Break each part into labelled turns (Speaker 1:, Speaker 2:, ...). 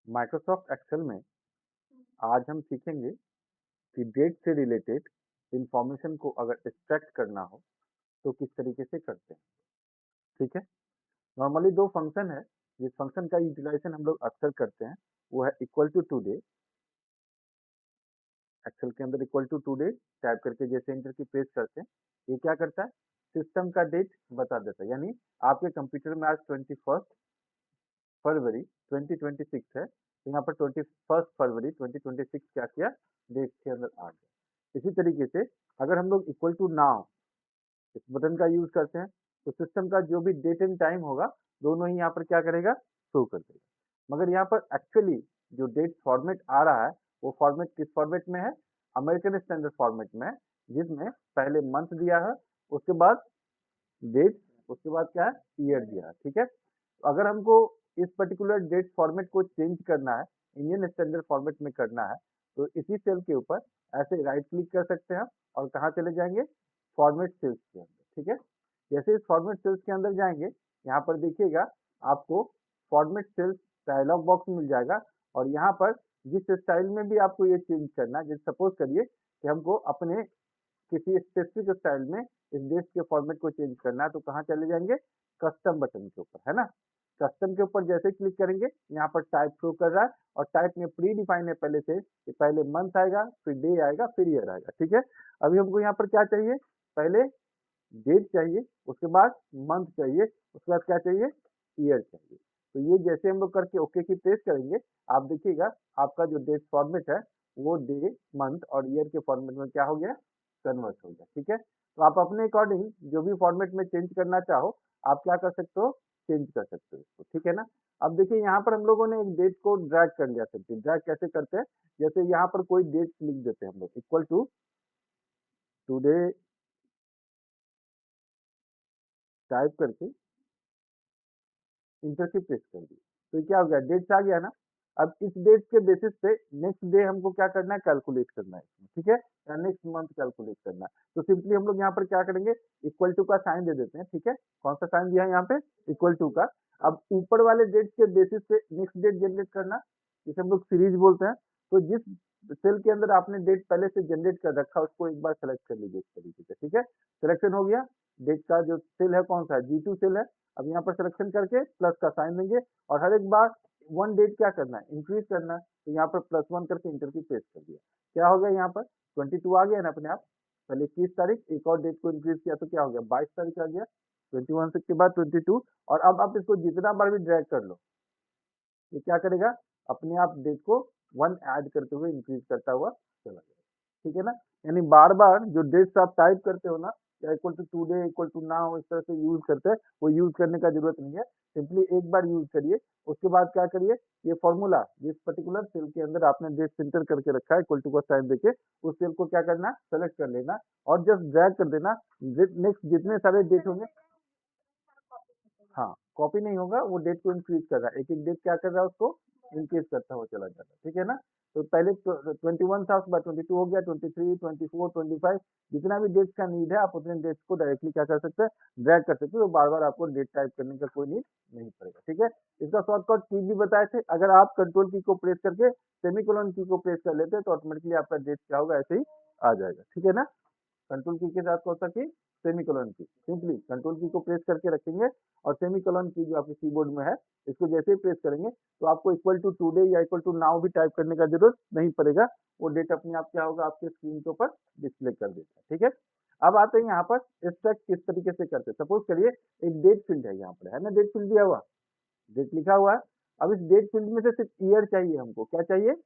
Speaker 1: Microsoft Excel में आज हम सीखेंगे कि डेट से रिलेटेड इंफॉर्मेशन को अगर एक्सट्रैक्ट करना हो तो किस तरीके से करते हैं। ठीक है। नॉर्मली दो फंक्शन है जिस फंक्शन का यूटिलाइजेशन हम लोग अक्सर करते हैं वो है इक्वल टू टुडे। एक्सेल के अंदर इक्वल टू टुडे टाइप करके जैसे इंटर की प्रेस करते हैं, ये क्या करता है, सिस्टम का डेट बता देता है। यानी आपके कंप्यूटर में आज 21 फरवरी 2026 है, तो यहाँ पर 21 फरवरी 2026 क्या किया, डेट के अंदर आ गया। इसी तरीके से अगर हम लोग इक्वल टू नाउ इस बटन का यूज करते हैं तो सिस्टम का जो भी डेट एंड टाइम होगा दोनों ही यहाँ पर क्या करेगा, शो कर देगा। मगर यहाँ पर एक्चुअली जो डेट फॉर्मेट आ रहा है वो फॉर्मेट किस फॉर्मेट में है, अमेरिकन स्टैंडर्ड फॉर्मेट में है, जिसमें पहले मंथ दिया है, उसके बाद डेट, उसके बाद क्या है, ईयर दिया है। ठीक है। तो अगर हमको इस पर्टिकुलर डेट फॉर्मेट को चेंज करना है, इंडियन स्टैंडर्ड फॉर्मेट में करना है, तो इसी सेल के ऊपर ऐसे राइट क्लिक कर सकते हैं और कहाँ चले जाएंगे, फॉर्मेट सेल्स के अंदर। ठीक है। जैसे इस फॉर्मेट सेल्स के अंदर जाएंगे, यहाँ पर देखिएगा आपको फॉर्मेट सेल्स डायलॉग बॉक्स मिल जाएगा और यहाँ पर जिस स्टाइल में भी आपको ये चेंज करना है, जैसे सपोज करिए कि हमको अपने किसी स्पेसिफिक स्टाइल में इस डेट के फॉर्मेट को चेंज करना है, तो कहाँ चले जाएंगे, कस्टम बटन के ऊपर, है ना। कस्टम के ऊपर जैसे क्लिक करेंगे यहाँ पर टाइप शो कर रहा है और टाइप में प्री डिफाइन है पहले से कि पहले मंथ आएगा, फिर डे आएगा, फिर ईयर आएगा। ठीक है। अभी हमको यहाँ पर क्या चाहिए, पहले डेट चाहिए, उसके बाद मंथ चाहिए, उसके बाद क्या चाहिए, ईयर चाहिए। तो ये जैसे हम लोग करके ओके की प्रेस करेंगे, आप देखिएगा आपका जो डेट फॉर्मेट है वो डे, मंथ और ईयर के फॉर्मेट में क्या हो गया, कन्वर्ट हो गया। ठीक है। तो आप अपने अकॉर्डिंग जो भी फॉर्मेट में चेंज करना चाहो आप क्या कर सकते हो, चेंज कर सकते हो इसको। ठीक है ना। अब देखिए यहाँ पर हम लोगों ने एक डेट को ड्रैग कर लिया, सकते ड्रैग कैसे करते हैं, जैसे यहाँ पर कोई डेट लिख देते हैं हम लोग, इक्वल टू टुडे टाइप करके इंटर की प्रेस कर दी, तो क्या हो गया, डेट्स आ गया ना। अब इस डेट के बेसिस पे नेक्स्ट डे हमको क्या करना है, कैलकुलेट करना है इसमें। ठीक है। या नेक्स्ट मंथ कैलकुलेट करना है, तो सिंपली हम लोग यहाँ पर क्या करेंगे, इक्वल टू का साइन दे देते हैं। ठीक है। कौन सा साइन दिया है यहाँ पे, इक्वल टू का। अब ऊपर वाले डेट के बेसिस पे नेक्स्ट डेट जनरेट करना, जिसे हम लोग सीरीज बोलते हैं। तो जिस सेल के अंदर आपने डेट पहले से जनरेट कर रखा है उसको एक बार सेलेक्ट कर लीजिए इस तरीके से। ठीक है। सिलेक्शन हो गया, डेट का जो सेल है कौन सा है, G2 सेल है। अब यहाँ पर सिलेक्शन करके प्लस का साइन देंगे और हर एक बार वन डेट क्या करना है, इंक्रीज करना है, तो यहाँ पर +1 करके इंटर की प्रेस कर दिया। क्या हो गया, यहाँ पर 22 आ गया ना अपने आप। पहले 21 तारीख, एक और डेट को इंक्रीज किया तो क्या हो गया, 22 तारीख आ गया। 21 से के बाद 22। और अब आप इसको जितना बार भी ड्रैग कर लो, ये क्या करेगा, अपने आप डेट को 1 ऐड करते हुए इंक्रीज करता हुआ चला जाएगा। ठीक है ना। यानी बार बार जो डेट्स आप टाइप करते हो ना, या equal to today, equal to now, इस तरह से यूज करते हैं, वो यूज करने का जरूरत नहीं है। सिंपली एक बार यूज करिए, उसके बाद क्या करिए, ये फॉर्मूला जिस पर्टिकुलर सेल के अंदर आपने डेट सेंटर करके रखा है, इक्वल टू का साइन देके उस सेल को क्या करना, सेलेक्ट कर लेना और जस्ट ड्रैग कर देना। नेक्स्ट जितने सारे डेट होंगे, हाँ, कॉपी नहीं होगा, वो डेट को इंक्रीज कर रहा है, एक-एक डेट क्या कर रहा है, उसको इंक्रीज करता हुआ चला जा रहा है। ठीक है ना? तो पहले 21 था, उसके बाद 22 हो गया, 23, 24, 25, जितना भी डेट्स का नीड है, आप उतने डेट्स को डायरेक्टली क्या कर सकते हैं, ड्रैग कर सकते हो, तो बार-बार आपको डेट टाइप करने का कोई नीड नहीं पड़ेगा। ठीक है? इसका शॉर्टकट की भी बताए थे, अगर आप कंट्रोल की को प्रेस करके सेमीकोलन की को प्रेस कर लेते हैं, तो ऑटोमेटिकली आपका डेट क्या होगा, ऐसे ही आ जाएगा। ठीक है ना? कंट्रोल की के साथ कौन सा की, सेमीकोलन की, सिंपली कंट्रोल की को प्रेस करके रखेंगे और सेमीकोलन की जो आपके कीबोर्ड में है इसको जैसे ही प्रेस करेंगे तो आपको इक्वल टू टुडे या इक्वल टू नाउ भी टाइप करने का जरूरत नहीं पड़ेगा, वो डेट अपने आप क्या होगा, आपके स्क्रीन के ऊपर डिस्प्ले कर देता है। ठीक है। अब आते हैं यहाँ पर एक्सट्रैक्ट किस तरीके से करते हैं। सपोज करिए एक डेट फील्ड है, यहाँ पर है ना, डेट फील्ड दिया हुआ, डेट लिखा हुआ है। अब इस डेट फील्ड में से सिर्फ ईयर चाहिए, हमको क्या चाहिए,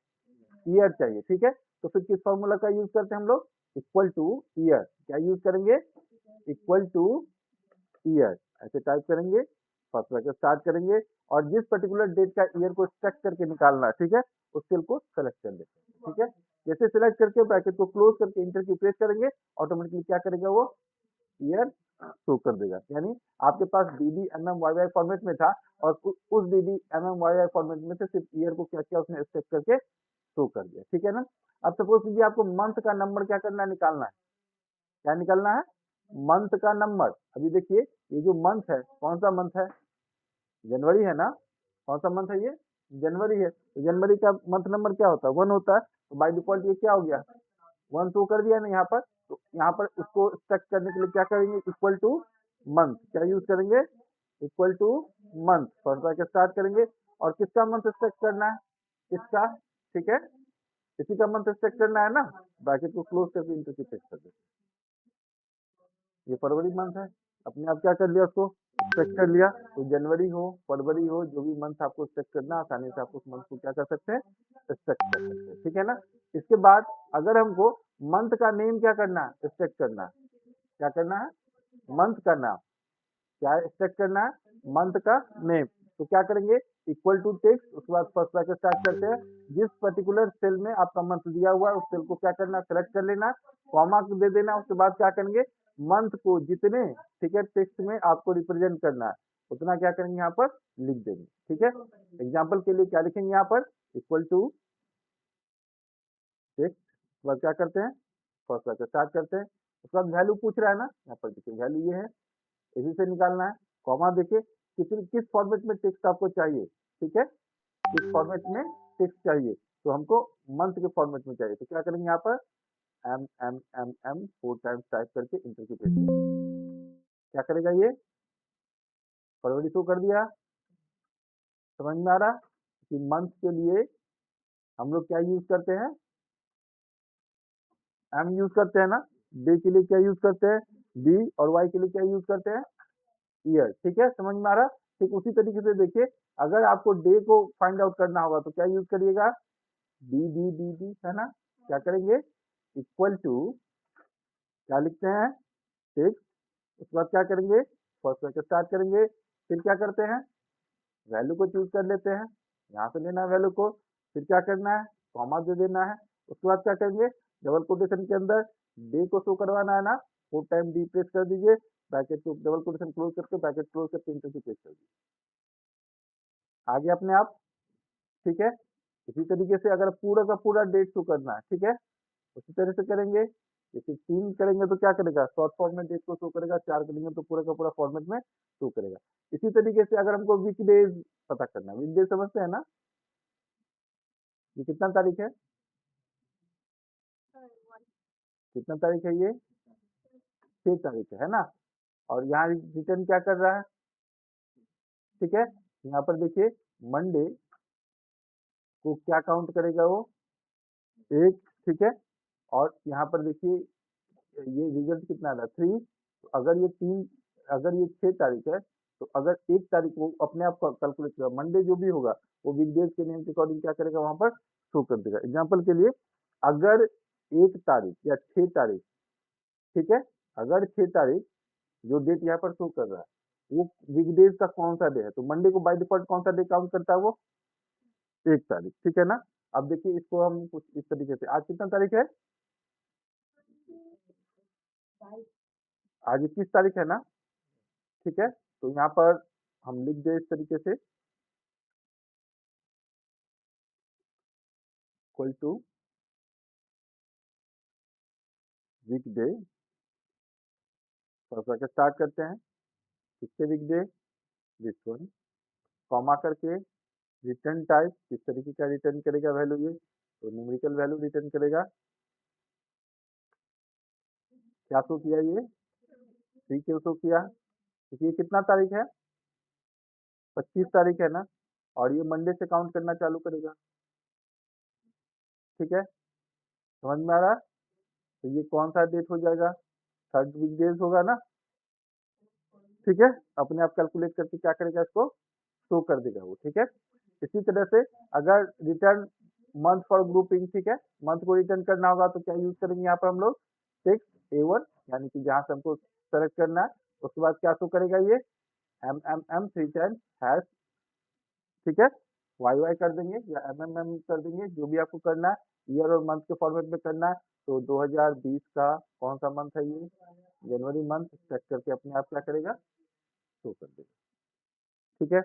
Speaker 1: ईयर चाहिए। ठीक है। तो फिर किस फॉर्मूला का यूज करते हैं हम लोग, इक्वल टू ईयर, क्या यूज करेंगे, इक्वल टू ईयर, ऐसे टाइप करेंगे, फर्स्ट ब्रैकेट स्टार्ट करेंगे और जिस पर्टिकुलर डेट का ईयर को एक्सट्रैक्ट करके निकालना है, ठीक है, उस सेल को सेलेक्ट कर लेते हैं। ठीक है। जैसे सेलेक्ट करके ब्रैकेट को क्लोज करके इंटर की प्रेस करेंगे, ऑटोमेटिकली क्या करेगा, वो ईयर शो कर देगा। यानी आपके पास dd mm yy फॉर्मेट में था और उस dd mm yy फॉर्मेट में से सिर्फ ईयर को क्या किया, उसने एक्सट्रैक्ट करके शो कर दिया। ठीक है ना। अब सपोज कीजिए आपको मंथ का नंबर क्या करना है, निकालना है, क्या निकालना है, मंथ का नंबर। अभी देखिए ये जो मंथ है कौन सा मंथ है, जनवरी है ना, कौन सा मंथ है ये, जनवरी है, तो जनवरी का मंथ नंबर क्या होता है, 1 होता है, तो बाय डिफॉल्ट ये क्या हो गया, 1 शो कर दिया ना यहाँ पर। तो यहाँ पर उसको स्ट्रक्ट करने के लिए क्या करेंगे, इक्वल टू मंथ, क्या यूज करेंगे, equal two month, first bracket start करेंगे। और किसका मंथ स्ट्रक्ट करना है, इसका, ठीक है, इसी का मंथ स्ट्रक्ट करना है ना, ब्रैकेट को क्लोज करके इंटू की टेक्स्ट कर देते। ये फरवरी मंथ है, अपने आप क्या कर लिया, उसको स्ट्रक्ट कर लिया। तो जनवरी हो, फरवरी हो, जो भी मंथ आपको स्ट्रक्ट करना, आसानी से आप उस मंथ को क्या कर सकते हैं, स्ट्रक्ट कर सकते हैं, ठीक है ना। इसके बाद अगर हमको मंथ का नेम क्या करना है, स्ट्रक्ट करना है, क्या करना है, मंथ का नाम, क्या स्ट्रक्ट करना है, मंथ का नेम। तो क्या करेंगे, इक्वल टू टेक्स्ट, उसके बाद फर्स्ट ब्रैकेट स्टार्ट करते हैं, जिस पर्टिकुलर सेल में आपका मंथ दिया हुआ है उस सेल को क्या करना, सेलेक्ट कर लेना, कॉमा दे देना, उसके बाद क्या करेंगे, मंथ को जितने, ठीक है, टेक्स्ट में आपको रिप्रेजेंट करना है उतना क्या करेंगे, यहाँ पर लिख देंगे, ठीक है। एग्जाम्पल के लिए क्या लिखेंगे यहाँ पर, इक्वल टू टेक्स्ट, उसके बाद क्या करते हैं, फर्स्ट ब्रैकेट स्टार्ट करते हैं, उसके बाद वैल्यू पूछ रहा है ना, यहाँ पर देखिए वैल्यू ये है, इसी से निकालना है, कॉमा देखिए किस फॉर्मेट में टेक्स्ट आपको चाहिए, ठीक है, किस फॉर्मेट में टेक्स्ट चाहिए, तो हमको मंथ के फॉर्मेट में चाहिए, तो क्या करेंगे यहाँ पर M M M M 4 times type करके इंटर की पेस्ट करेंगे। क्या करेगा ये, फरवरी शो कर दिया, समझ में आ रहा कि मंथ के लिए हम लोग क्या यूज करते हैं, एम यूज करते हैं ना, डे के लिए क्या यूज करते हैं, डी, और वाई के लिए क्या यूज करते हैं, ईयर, ठीक है, समझ में आ रहा। ठीक उसी तरीके से देखिए, अगर आपको डे को फाइंड आउट करना होगा तो क्या यूज करिएगा, डी डी डी डी, है ना, क्या करेंगे, इक्वल टू, क्या लिखते हैं, सिक्स, उसके बाद क्या करेंगे, फर्स्ट ब्रैकेट स्टार्ट करेंगे, फिर क्या करते हैं, वैल्यू को चूज कर लेते हैं, यहाँ से लेना है वैल्यू को, फिर क्या करना है, कॉमा दे देना है, उसके बाद क्या करेंगे, डबल कोटेशन के अंदर डे को शो करवाना है ना, 4 टाइम डी प्रेस कर दीजिए, ब्रैकेट को डबल कोटेशन क्लोज करके ब्रैकेट क्लोज करके इंटर की प्रेस कर दीजिए, आगे अपने आप, ठीक है। इसी तरीके से अगर पूरा का पूरा डेट शो करना है, ठीक है, उसी तरह से करेंगे। जैसे 3 करेंगे तो क्या करेगा, शॉर्ट फॉर्म में डेट को शो करेगा, 4 करेंगे तो पूरा का पूरा फॉर्मेट में शो करेगा। इसी तरीके से अगर हमको वीकडेज पता करना है, वीकडेज समझते हैं ना, ये कितना तारीख है, कितना तारीख है ये, 6 तारीख है ना, और यहाँ रिटर्न क्या कर रहा है, ठीक है, यहाँ पर देखिए मंडे को क्या काउंट करेगा वो, एक, ठीक है, और यहाँ पर देखिए ये रिजल्ट कितना आ रहा है, 3, तो अगर ये 3, अगर ये 6 तारीख है, तो अगर 1 तारीख वो अपने आप कैलकुलेट करेगा, मंडे जो भी होगा वो वीकडेज के नेम के अकॉर्डिंग क्या करेगा, वहां पर शो कर देगा। एग्जाम्पल के लिए अगर 1 तारीख या 6 तारीख, ठीक है, अगर 6 तारीख जो डेट यहाँ पर शो कर रहा है वो वीकडेज का कौन सा डे है, तो मंडे को बाय डिफॉल्ट कौन सा डे काउंट करता है, वो 1 तारीख, ठीक है ना। अब देखिए इसको हम कुछ इस तरीके से, आज कितना तारीख है, आज 21 तारीख है ना, ठीक है, तो यहाँ पर हम लिख दे इस तरीके से, इक्वल टू वीकडे, फर्स्ट करके स्टार्ट करते हैं, किसके वीकडे, दिस वन, कॉमा करके रिटर्न टाइप, किस तरीके का रिटर्न करेगा वैल्यू, ये तो न्यूमेरिकल वैल्यू रिटर्न करेगा, क्या शो किया ये, 3 क्यों शो किया, क्योंकि ये कितना तारीख है, 25 तारीख है ना, और ये मंडे से काउंट करना चालू करेगा, ठीक है, समझ में आ रहा है। तो ये कौन सा डेट हो जाएगा, थर्ड वीकडेज होगा ना, ठीक है, अपने आप कैलकुलेट करके क्या करेगा, इसको शो कर देगा वो, ठीक है। इसी तरह से अगर रिटर्न मंथ फॉर ग्रुपिंग, ठीक है, मंथ को रिटर्न करना होगा तो क्या यूज करेंगे यहाँ पर हम लोग, टेक्स्ट A1, यानी कि जहां से हमको सेलेक्ट करना है, उसके बाद क्या शो करेगा ये, M M M 3 times hash, ठीक है, वाई वाई कर देंगे या एम एम एम कर देंगे, जो भी आपको करना है, ईयर और मंथ के फॉर्मेट में करना है। तो 2020 का कौन सा मंथ है ये, जनवरी मंथ, चेक करके अपने आप क्या करेगा, शो कर देगा, ठीक है।